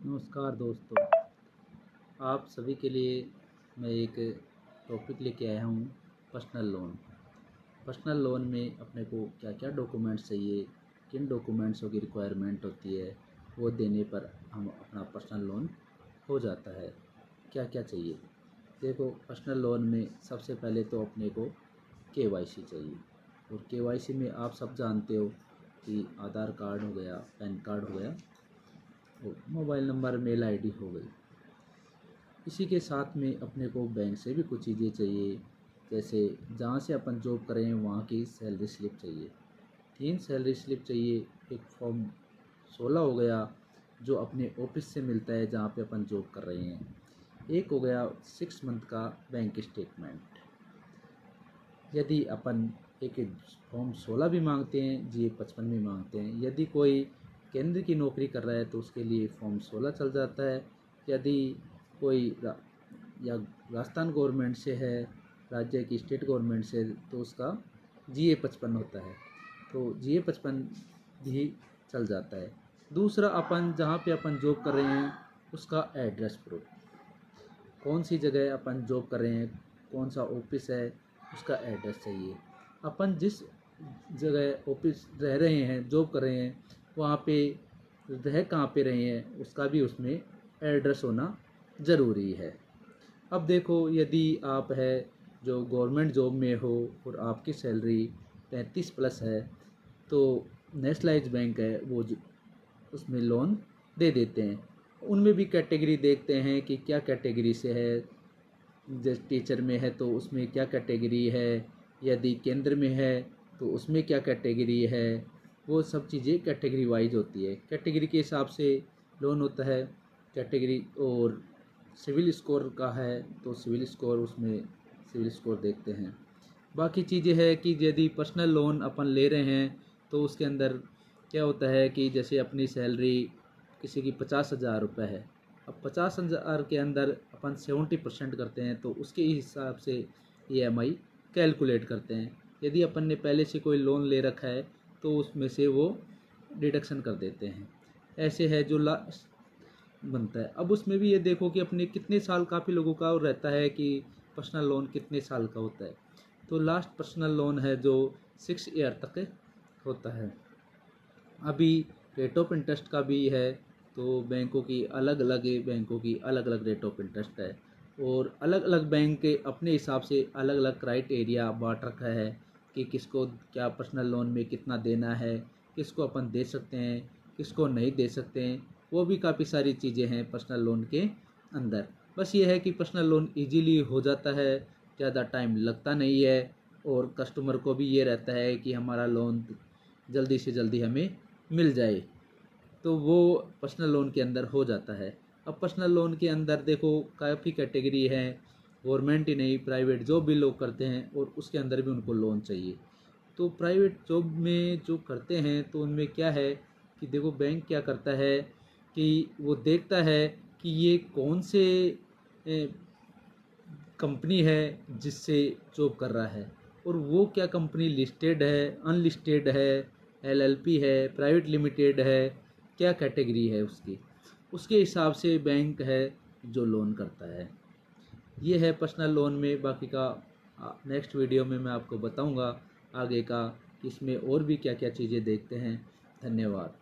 नमस्कार दोस्तों, आप सभी के लिए मैं एक टॉपिक लेके आया हूँ। Personal loan. पर्सनल लोन में अपने को क्या क्या डॉक्यूमेंट्स चाहिए, किन डॉक्यूमेंट्सों की रिक्वायरमेंट होती है, वो देने पर हम अपना पर्सनल लोन हो जाता है। क्या क्या चाहिए देखो, पर्सनल लोन में सबसे पहले तो अपने को केवाईसी चाहिए। और केवाईसी में आप सब जानते हो कि आधार कार्ड हो गया, पैन कार्ड हो गया, मोबाइल नंबर, मेल आईडी हो गई। इसी के साथ में अपने को बैंक से भी कुछ चीज़ें चाहिए, जैसे जहाँ से अपन जॉब कर रहे हैं वहाँ की सैलरी स्लिप चाहिए, 3 सैलरी स्लिप चाहिए। एक फॉर्म 16 हो गया जो अपने ऑफिस से मिलता है जहाँ पे अपन जॉब कर रहे हैं। एक हो गया 6 मंथ का बैंक स्टेटमेंट। यदि अपन एक फॉर्म 16 भी मांगते हैं, जी 55 भी मांगते हैं। यदि कोई केंद्र की नौकरी कर रहा है तो उसके लिए फॉर्म 16 चल जाता है। यदि कोई या राजस्थान गवर्नमेंट से है, राज्य की स्टेट गवर्नमेंट से, तो उसका GA 55 होता है, तो GA 55 भी चल जाता है। दूसरा, अपन जहाँ पे अपन जॉब कर रहे हैं उसका एड्रेस प्रूफ, कौन सी जगह अपन जॉब कर रहे हैं, कौन सा ऑफिस है, उसका एड्रेस चाहिए। अपन जिस जगह ऑफिस रह रहे हैं, जॉब कर रहे हैं, वहाँ पे रह कहाँ पे रहे हैं उसका भी उसमें एड्रेस होना ज़रूरी है। अब देखो, यदि आप है जो गवर्नमेंट जॉब में हो और आपकी सैलरी 35 प्लस है, तो नेशनलाइज बैंक है वो उसमें लोन दे देते हैं। उनमें भी कैटेगरी देखते हैं कि क्या कैटेगरी से है। जैसे टीचर में है तो उसमें क्या कैटेगरी है, यदि केंद्र में है तो उसमें क्या कैटेगरी है। वो सब चीज़ें कैटेगरी वाइज होती है, कैटेगरी के हिसाब से लोन होता है। कैटेगरी और सिविल स्कोर का है तो सिविल स्कोर, उसमें सिविल स्कोर देखते हैं। बाकी चीज़ें है कि यदि पर्सनल लोन अपन ले रहे हैं तो उसके अंदर क्या होता है कि जैसे अपनी सैलरी किसी की 50,000 रुपये है। अब 50,000 के अंदर अपन 70% करते हैं तो उसके हिसाब से EMI कैलकुलेट करते हैं। यदि अपन ने पहले से कोई लोन ले रखा है तो उसमें से वो डिडक्शन कर देते हैं। ऐसे है जो लास्ट बनता है। अब उसमें भी ये देखो कि अपने कितने साल, काफ़ी लोगों का रहता है कि पर्सनल लोन कितने साल का होता है, तो लास्ट पर्सनल लोन है जो 6 ईयर तक होता है। अभी रेट ऑफ इंटरेस्ट का भी है, तो बैंकों की अलग अलग रेट ऑफ इंटरेस्ट है, और अलग अलग बैंक के अपने हिसाब से अलग अलग क्राइटेरिया बांट रखा है कि किसको क्या पर्सनल लोन में कितना देना है, किसको अपन दे सकते हैं, किसको नहीं दे सकते हैं। वो भी काफ़ी सारी चीज़ें हैं पर्सनल लोन के अंदर। बस ये है कि पर्सनल लोन इजीली हो जाता है, ज़्यादा टाइम लगता नहीं है, और कस्टमर को भी ये रहता है कि हमारा लोन जल्दी से जल्दी हमें मिल जाए, तो वो पर्सनल लोन के अंदर हो जाता है। अब पर्सनल लोन के अंदर देखो काफ़ी कैटेगरी है, गवर्नमेंट ही नहीं प्राइवेट जॉब भी लोग करते हैं और उसके अंदर भी उनको लोन चाहिए। तो प्राइवेट जॉब में जो करते हैं तो उनमें क्या है कि देखो, बैंक क्या करता है कि वो देखता है कि ये कौन से कंपनी है जिससे जॉब कर रहा है, और वो क्या कंपनी लिस्टेड है, अनलिस्टेड है, LLP है, प्राइवेट लिमिटेड है, क्या कैटेगरी है उसकी, उसके हिसाब से बैंक है जो लोन करता है। ये है पर्सनल लोन में। बाकी का नेक्स्ट वीडियो में मैं आपको बताऊंगा आगे का कि इसमें और भी क्या क्या चीज़ें देखते हैं। धन्यवाद।